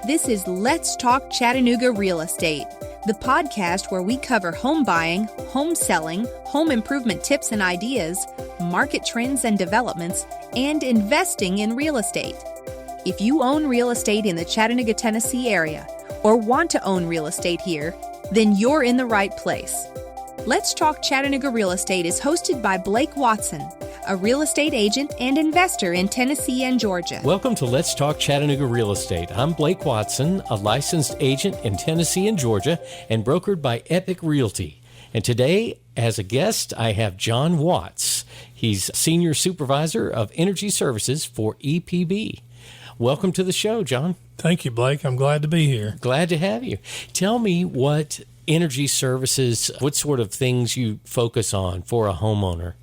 This is Let's Talk Chattanooga Real Estate, the podcast where we cover home buying, home selling, home improvement tips and ideas, market trends and developments, and investing in real estate. If you own real estate in the Chattanooga, Tennessee area, or want to own real estate here, then you're in the right place. Let's Talk Chattanooga Real Estate is hosted by Blake Watson, a real estate agent and investor in Tennessee and Georgia. Welcome to Let's Talk Chattanooga Real Estate. I'm Blake Watson, a licensed agent in Tennessee and Georgia and brokered by Epique Realty. And today, as a guest, I have John Watts. He's Senior Supervisor of Energy Services for EPB. Welcome to the show, John. Thank you, Blake. I'm glad to be here. Glad to have you. Tell me what energy services, what sort of things you focus on for a homeowner.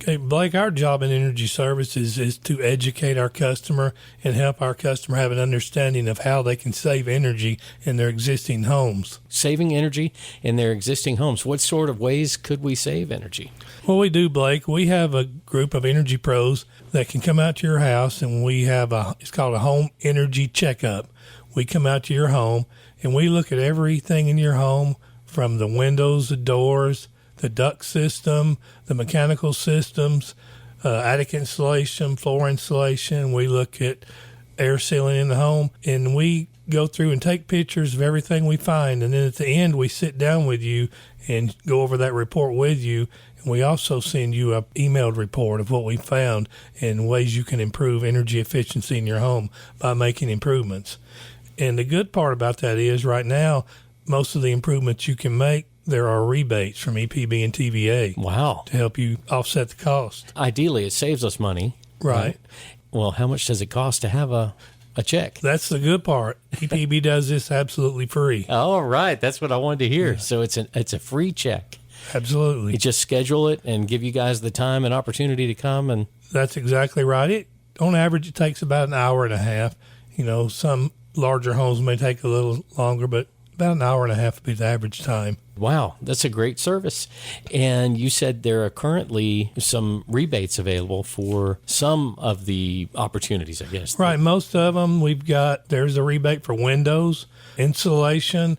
Okay, Blake, our job in energy services is to educate our customer and help our customer have an understanding of how they can save energy in their existing homes. Saving energy in their existing homes. What sort of ways could we save energy? What we do, Blake, we have a group of energy pros that can come out to your house, and we have it's called a home energy check-up. We come out to your home, and we look at everything in your home, from the windows, the doors, the duct system, the mechanical systems, attic insulation, floor insulation. We look at air sealing in the home, and we go through and take pictures of everything we find. And then at the end, we sit down with you and go over that report with you. And we also send you an emailed report of what we found and ways you can improve energy efficiency in your home by making improvements. And the good part about that is right now, most of the improvements you can make, there are rebates from EPB and TVA. Wow. To help you offset the cost. Ideally, it saves us money. Right. Well, how much does it cost to have a check? That's the good part. EPB does this absolutely free. All right. That's what I wanted to hear. Yeah. So it's a free check. Absolutely. You just schedule it and give you guys the time and opportunity to come. And that's exactly right. On average, it takes about an hour and a half. You know, some larger homes may take a little longer, but about an hour and a half would be the average time. Wow, that's a great service. And you said there are currently some rebates available for some of the opportunities, I guess. Right, most of them there's a rebate for windows, insulation,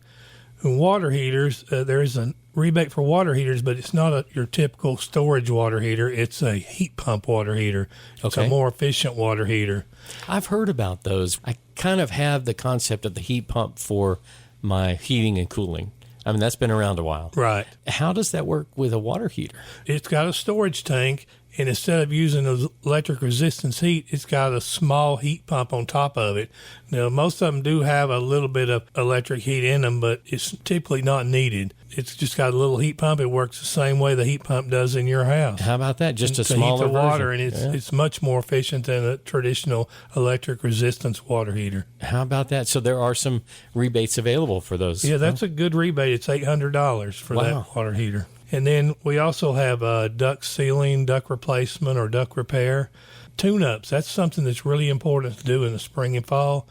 and water heaters. There's a rebate for water heaters, but it's not your typical storage water heater. It's a heat pump water heater. It's a more efficient water heater. I've heard about those. I kind of have the concept of the heat pump for my heating and cooling. I mean, that's been around a while. Right. How does that work with a water heater? It's got a storage tank, and instead of using the electric resistance heat, it's got a small heat pump on top of it. Now, most of them do have a little bit of electric heat in them, but it's typically not needed. It's just got a little heat pump. It works the same way the heat pump does in your house. How about that? Just a smaller version. To heat the water, and it's much more efficient than a traditional electric resistance water heater. How about that? So there are some rebates available for those. Yeah, that's a good rebate. It's $800 for that water heater. And then we also have duct sealing, duct replacement, or duct repair. Tune-ups, that's something that's really important to do in the spring and fall.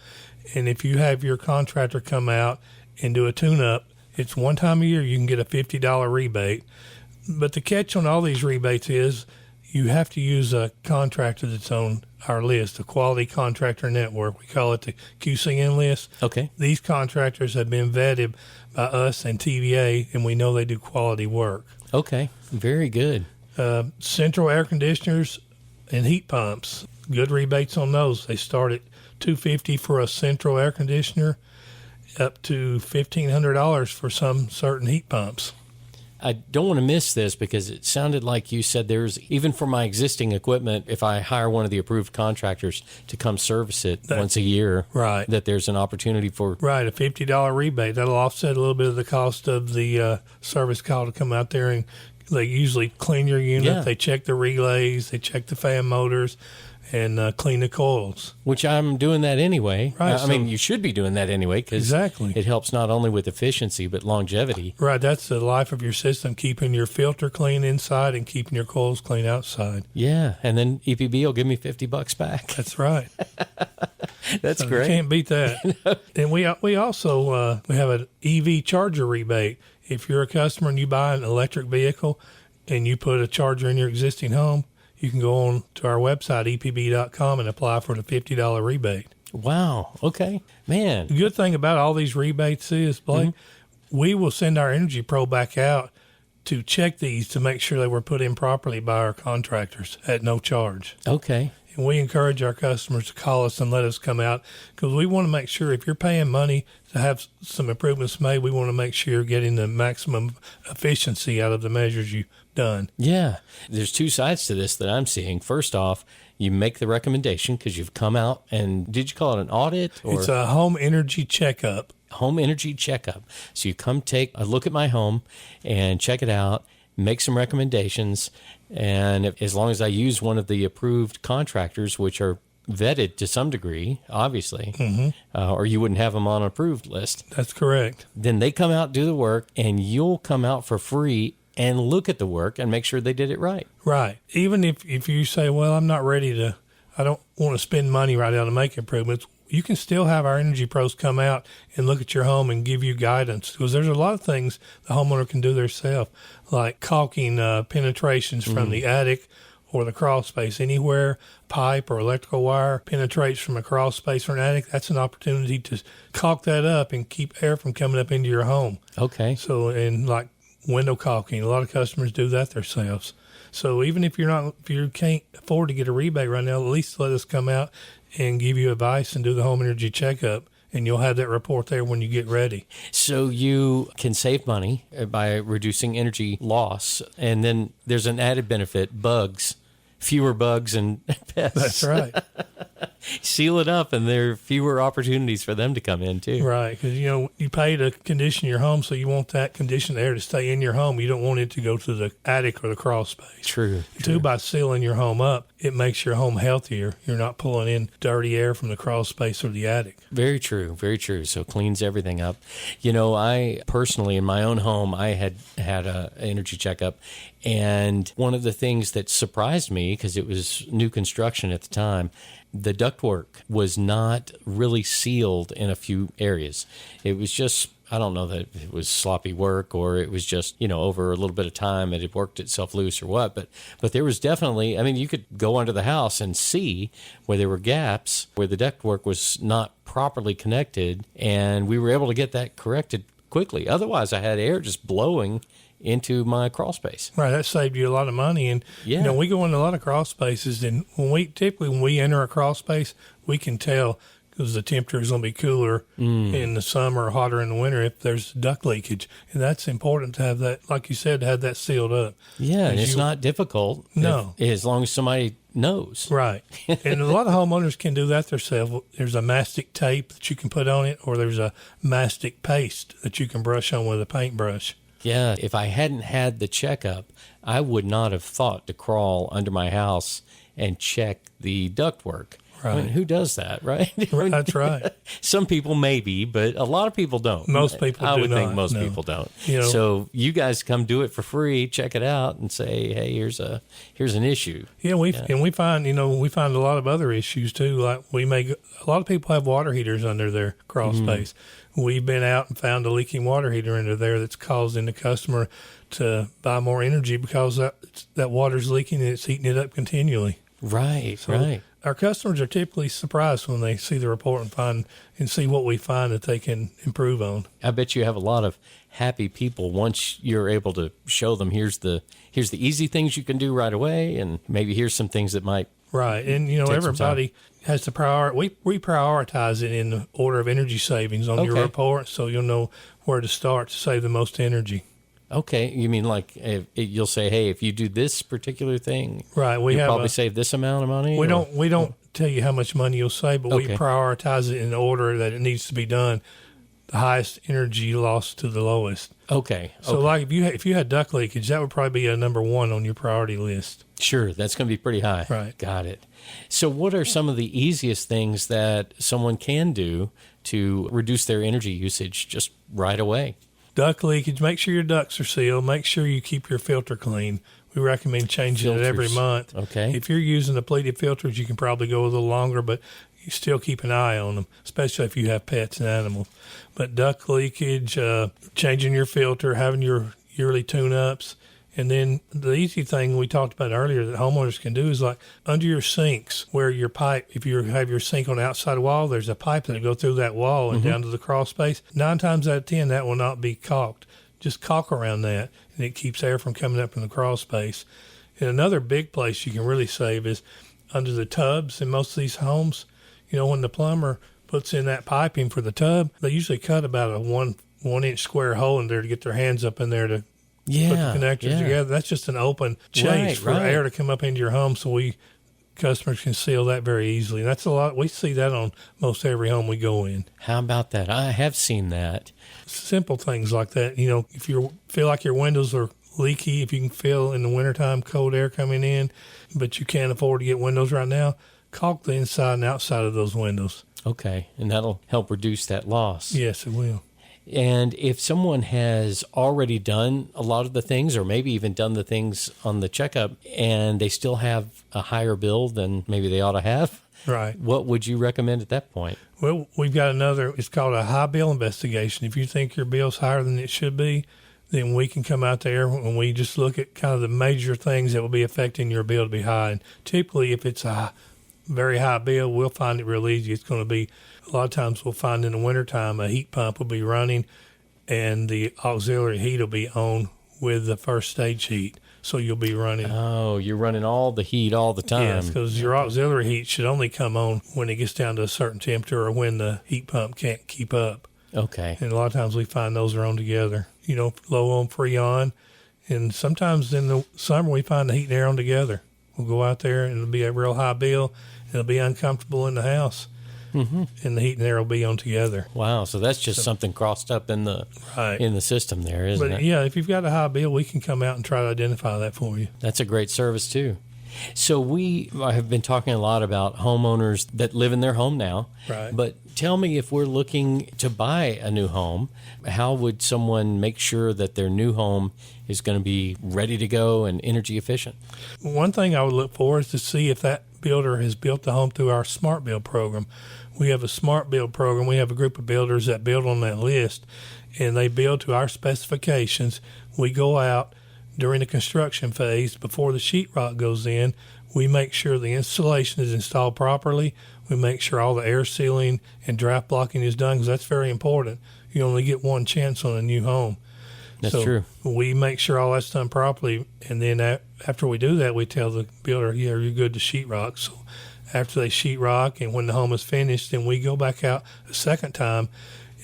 And if you have your contractor come out and do a tune-up, it's one time a year you can get a $50 rebate. But the catch on all these rebates is you have to use a contractor that's on our list, a quality contractor network. We call it the QCN list. Okay. These contractors have been vetted by us and TVA, and we know they do quality work. Okay. Very good. Central air conditioners and heat pumps, good rebates on those. They start at $250 for a central air conditioner, up to $1,500 for some certain heat pumps. I don't want to miss this because it sounded like you said there's, even for my existing equipment, if I hire one of the approved contractors to come service it once a year, right, that there's an opportunity for... Right, a $50 rebate. That'll offset a little bit of the cost of the service call to come out there, and they usually clean your unit. Yeah. They check the relays, they check the fan motors, and clean the coils. Which I'm doing that anyway. Right. I mean, you should be doing that anyway because it helps not only with efficiency but longevity. Right. That's the life of your system, keeping your filter clean inside and keeping your coils clean outside. Yeah. And then EPB will give me $50 back. That's right. That's great. You can't beat that. And we also we have an EV charger rebate. If you're a customer and you buy an electric vehicle and you put a charger in your existing home, you can go on to our website, EPB.com, and apply for the $50 rebate. Wow. Okay. Man. The good thing about all these rebates is, Blake, we will send our Energy Pro back out to check these to make sure they were put in properly by our contractors at no charge. Okay. And we encourage our customers to call us and let us come out because we want to make sure if you're paying money to have some improvements made, we want to make sure you're getting the maximum efficiency out of the measures you've done. Yeah. There's two sides to this that I'm seeing. First off, you make the recommendation because you've come out and did you call it an audit? Or? It's a home energy checkup. Home energy checkup. So you come take a look at my home and check it out, make some recommendations, and as long as I use one of the approved contractors, which are vetted to some degree, obviously, or you wouldn't have them on an approved list. That's correct. Then they come out, do the work, and you'll come out for free and look at the work and make sure they did it right. Right. Even if you say, well, I'm not ready to, I don't want to spend money right now to make improvements, you can still have our Energy Pros come out and look at your home and give you guidance because there's a lot of things the homeowner can do themselves, like caulking penetrations from the attic or the crawl space. Anywhere pipe or electrical wire penetrates from a crawl space or an attic, that's an opportunity to caulk that up and keep air from coming up into your home. Okay. So, and like window caulking, a lot of customers do that themselves. So even if you can't afford to get a rebate right now, at least let us come out and give you advice and do the home energy checkup, and you'll have that report there when you get ready. So you can save money by reducing energy loss, and then there's an added benefit, bugs, fewer bugs and pests. That's right. Seal it up, and there are fewer opportunities for them to come in, too. Right, because, you pay to condition your home, so you want that conditioned air to stay in your home. You don't want it to go to the attic or the crawl space. True. Two, by sealing your home up, it makes your home healthier. You're not pulling in dirty air from the crawl space or the attic. Very true, very true. So it cleans everything up. I personally, in my own home, I had an energy checkup, and one of the things that surprised me, because it was new construction at the time, the ductwork was not really sealed in a few areas. It was just, I don't know that it was sloppy work or it was just, over a little bit of time it had worked itself loose or what. But there was definitely, you could go under the house and see where there were gaps, where the ductwork was not properly connected, and we were able to get that corrected quickly. Otherwise, I had air just blowing into my crawl space. Right, that saved you a lot of money. And, we go into a lot of crawl spaces, and when we enter a crawl space, we can tell because the temperature is going to be cooler in the summer or hotter in the winter if there's duct leakage. And that's important to have that, like you said, to have that sealed up. Yeah, and it's not difficult. No. As long as somebody knows. Right. And a lot of homeowners can do that themselves. There's a mastic tape that you can put on it, or there's a mastic paste that you can brush on with a paintbrush. Yeah, if I hadn't had the checkup, I would not have thought to crawl under my house and check the ductwork. Right. Who does that, right? That's right. Some people maybe, but a lot of people don't. Most people I do would not. think most No. people don't. You So you guys come do it for free, check it out, and say, hey, here's an issue. Yeah, we find a lot of other issues too. Like a lot of people have water heaters under their crawl space. We've been out and found a leaking water heater under there that's causing the customer to buy more energy because that water's leaking and it's heating it up continually. Right, right. Our customers are typically surprised when they see the report and see what we find that they can improve on. I bet you have a lot of happy people once you're able to show them here's the easy things you can do right away, and maybe here's some things that might. Right, and everybody has to prioritize. We prioritize it in the order of energy savings on your report, so you'll know where to start to save the most energy. Okay, you mean like you'll say, hey, if you do this particular thing, right? You'll probably save this amount of money. We don't tell you how much money you'll save, but we prioritize it in the order that it needs to be done. The highest energy loss to the lowest. Okay. So like if you had duct leakage, that would probably be a number one on your priority list. Sure, that's going to be pretty high. Right. Got it. So what are some of the easiest things that someone can do to reduce their energy usage just right away? Duct leakage, make sure your ducts are sealed. Make sure you keep your filter clean. We recommend changing it every month. Okay. If you're using depleted filters, you can probably go a little longer, but you still keep an eye on them, especially if you have pets and animals. But duct leakage, changing your filter, having your yearly tune-ups, And then the easy thing we talked about earlier that homeowners can do is like under your sinks where your pipe, if you have your sink on the outside wall, there's a pipe that go through that wall and down to the crawl space. 9 times out of 10, that will not be caulked. Just caulk around that, and it keeps air from coming up from the crawl space. And another big place you can really save is under the tubs in most of these homes. You know, when the plumber puts in that piping for the tub, they usually cut about a one inch square hole in there to get their hands up in there to put the connectors together. That's just an open chase for air to come up into your home, so customers can seal that very easily. And that's a lot. We see that on most every home we go in. How about that? I have seen that. Simple things like that. You know, if you feel like your windows are leaky, if you can feel in the wintertime cold air coming in, but you can't afford to get windows right now, caulk the inside and outside of those windows. Okay, and that'll help reduce that loss. Yes, it will. And if someone has already done a lot of the things, or maybe even done the things on the checkup, and they still have a higher bill than maybe they ought to have, right? What would you recommend at that point? Well, we've got it's called a high bill investigation. If you think your bill's higher than it should be, then we can come out there and we just look at kind of the major things that will be affecting your bill to be high. And typically, if it's a very high bill, we'll find it real easy. It's going to be, a lot of times we'll find in the wintertime a heat pump will be running and the auxiliary heat will be on with the first stage heat. So you'll be running. Oh, you're running all the heat all the time. Yes, because your auxiliary heat should only come on when it gets down to a certain temperature or when the heat pump can't keep up. Okay. And a lot of times we find those are on together, you know, low on, free on. And sometimes in the summer we find the heat and air on together. We'll go out there and it'll be a real high bill. It'll be uncomfortable in the house, and the heat and air will be on together. Wow, so that's just something crossed up in the system there, isn't it? But yeah, if you've got a high bill, we can come out and try to identify that for you. That's a great service too. So we have been talking a lot about homeowners that live in their home now. Right. But tell me, if we're looking to buy a new home, how would someone make sure that their new home is going to be ready to go and energy efficient? One thing I would look for is to see if that builder has built the home through our Smart Build program. We have a Smart Build program. We have a group of builders that build on that list, and they build to our specifications. We go out during the construction phase before the sheetrock goes in. We make sure the installation is installed properly. We make sure all the air sealing and draft blocking is done, because that's very important. You only get one chance on a new home. That's true. We make sure all that's done properly, and then after we do that, we tell the builder, yeah, you're good to sheetrock. So after they sheetrock and when the home is finished, then we go back out a second time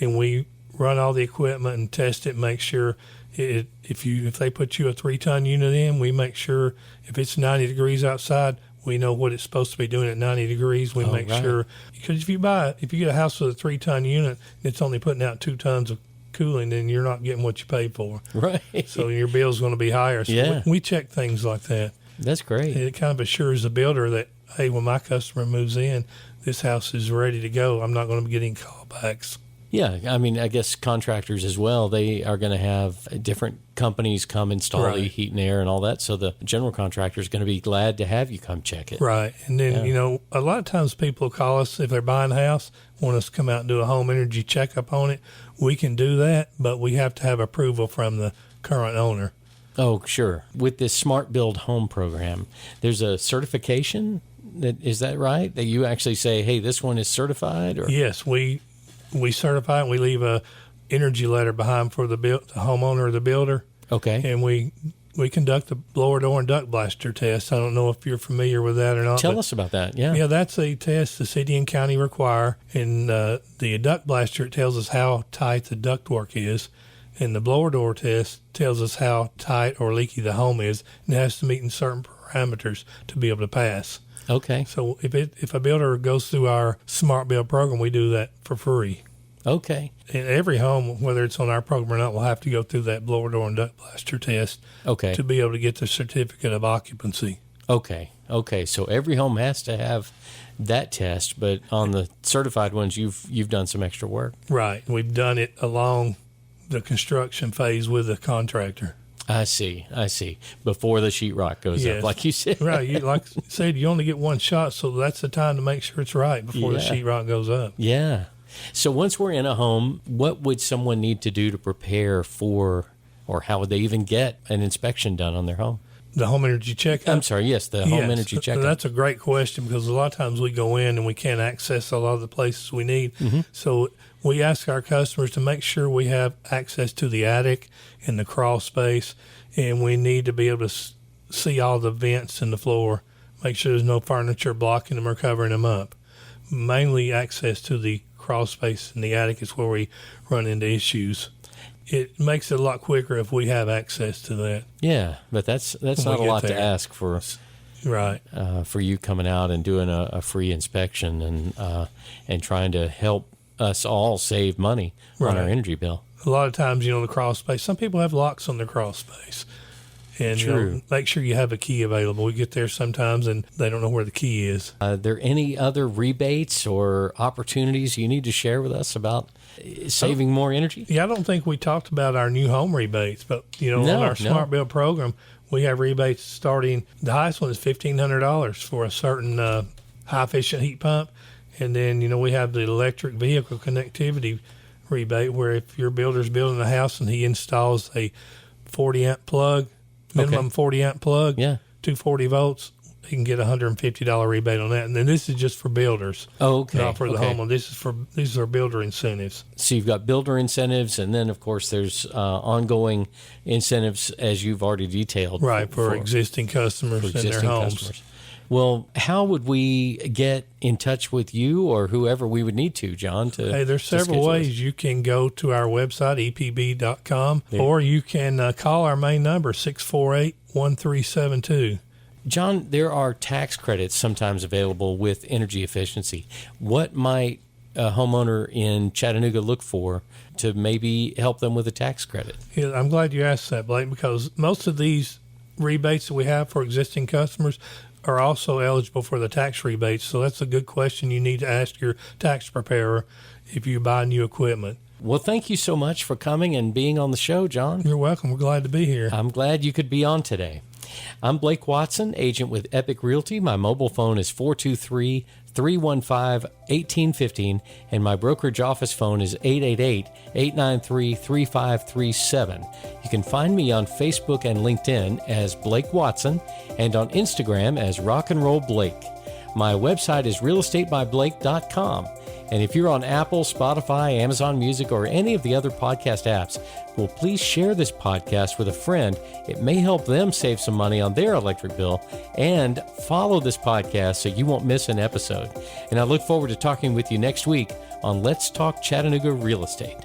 and we run all the equipment and test it and make sure if they put you a 3-ton unit in, we make sure if it's 90 degrees outside, we know what it's supposed to be doing at 90 degrees. We make sure, because if you get a house with a 3-ton unit, it's only putting out 2 tons of cooling, then you're not getting what you paid for. Right. So your bill's going to be higher. So we check things like that. That's great. It kind of assures the builder that, hey, when my customer moves in, this house is ready to go. I'm not going to be getting callbacks. Yeah, I mean, I guess contractors as well, they are going to have different companies come install the heat and air and all that, so the general contractor is going to be glad to have you come check it. Right, and then, you know, a lot of times people call us if they're buying a house, want us to come out and do a home energy checkup on it. We can do that, but we have to have approval from the current owner. Oh, sure. With this Smart Build Home program, there's a certification, is that right? That you actually say, hey, this one is certified? Or? Yes, we certify it, and we leave a energy letter behind for the homeowner or the builder. Okay. And we conduct the blower door and duct blaster test. I don't know if you're familiar with that or not. Tell us about that, yeah. Yeah, that's a test the city and county require. And the duct blaster, it tells us how tight the ductwork is. And the blower door test tells us how tight or leaky the home is. And it has to meet in certain parameters to be able to pass. Okay. So if a builder goes through our Smart Build program, we do that for free. Okay. And every home, whether it's on our program or not, will have to go through that blower door and duct blaster test to be able to get the certificate of occupancy. Okay. So every home has to have that test, but on the certified ones, you've done some extra work. Right. We've done it along the construction phase with the contractor. I see. Before the sheetrock goes up, like you said. Right. Like I said, you only get one shot, so that's the time to make sure it's right before the sheetrock goes up. Yeah. So once we're in a home, what would someone need to do to prepare for or how would they even get an inspection done on their home? The home energy checkup? I'm sorry, yes, the home energy checkup. That's a great question, because a lot of times we go in and we can't access a lot of the places we need. Mm-hmm. So we ask our customers to make sure we have access to the attic and the crawl space, and we need to be able to see all the vents in the floor, make sure there's no furniture blocking them or covering them up. Mainly access to the crawl space in the attic is where we run into issues. It makes it a lot quicker if we have access to that. Yeah, but that's not a lot to ask for. Right. For you coming out and doing a free inspection and trying to help us all save money on our energy bill. A lot of times, the crawl space, some people have locks on their crawl space. And make sure you have a key available. We get there sometimes and they don't know where the key is. Are there any other rebates or opportunities you need to share with us about saving more energy? Yeah, I don't think we talked about our new home rebates, but on our Smart Bill program, we have rebates starting. The highest one is $1,500 for a certain high efficient heat pump, and then we have the electric vehicle connectivity rebate, where if your builder's building a house and he installs a 40 amp plug. Minimum 40 amp plug, 240 volts, you can get a $150 rebate on that. And then this is just for builders. Oh, okay. Not for the homeowner. These are builder incentives. So you've got builder incentives, and then, of course, there's ongoing incentives, as you've already detailed. Right, for existing customers and their homes. Customers. Well, how would we get in touch with you or whoever we would need to, John? There's several ways. You can go to our website, epb.com, or you can call our main number, 648-1372. John, there are tax credits sometimes available with energy efficiency. What might a homeowner in Chattanooga look for to maybe help them with a tax credit? Yeah, I'm glad you asked that, Blake, because most of these rebates that we have for existing customers are also eligible for the tax rebates. So that's a good question you need to ask your tax preparer if you buy new equipment. Well, thank you so much for coming and being on the show, John. You're welcome. We're glad to be here. I'm glad you could be on today. I'm Blake Watson, agent with Epique Realty. My mobile phone is 423-315-1815, and my brokerage office phone is 888-893-3537. You can find me on Facebook and LinkedIn as Blake Watson and on Instagram as Rock and Roll Blake. My website is realestatebyblake.com. And if you're on Apple, Spotify, Amazon Music, or any of the other podcast apps, well, please share this podcast with a friend. It may help them save some money on their electric bill. And follow this podcast so you won't miss an episode. And I look forward to talking with you next week on Let's Talk Chattanooga Real Estate.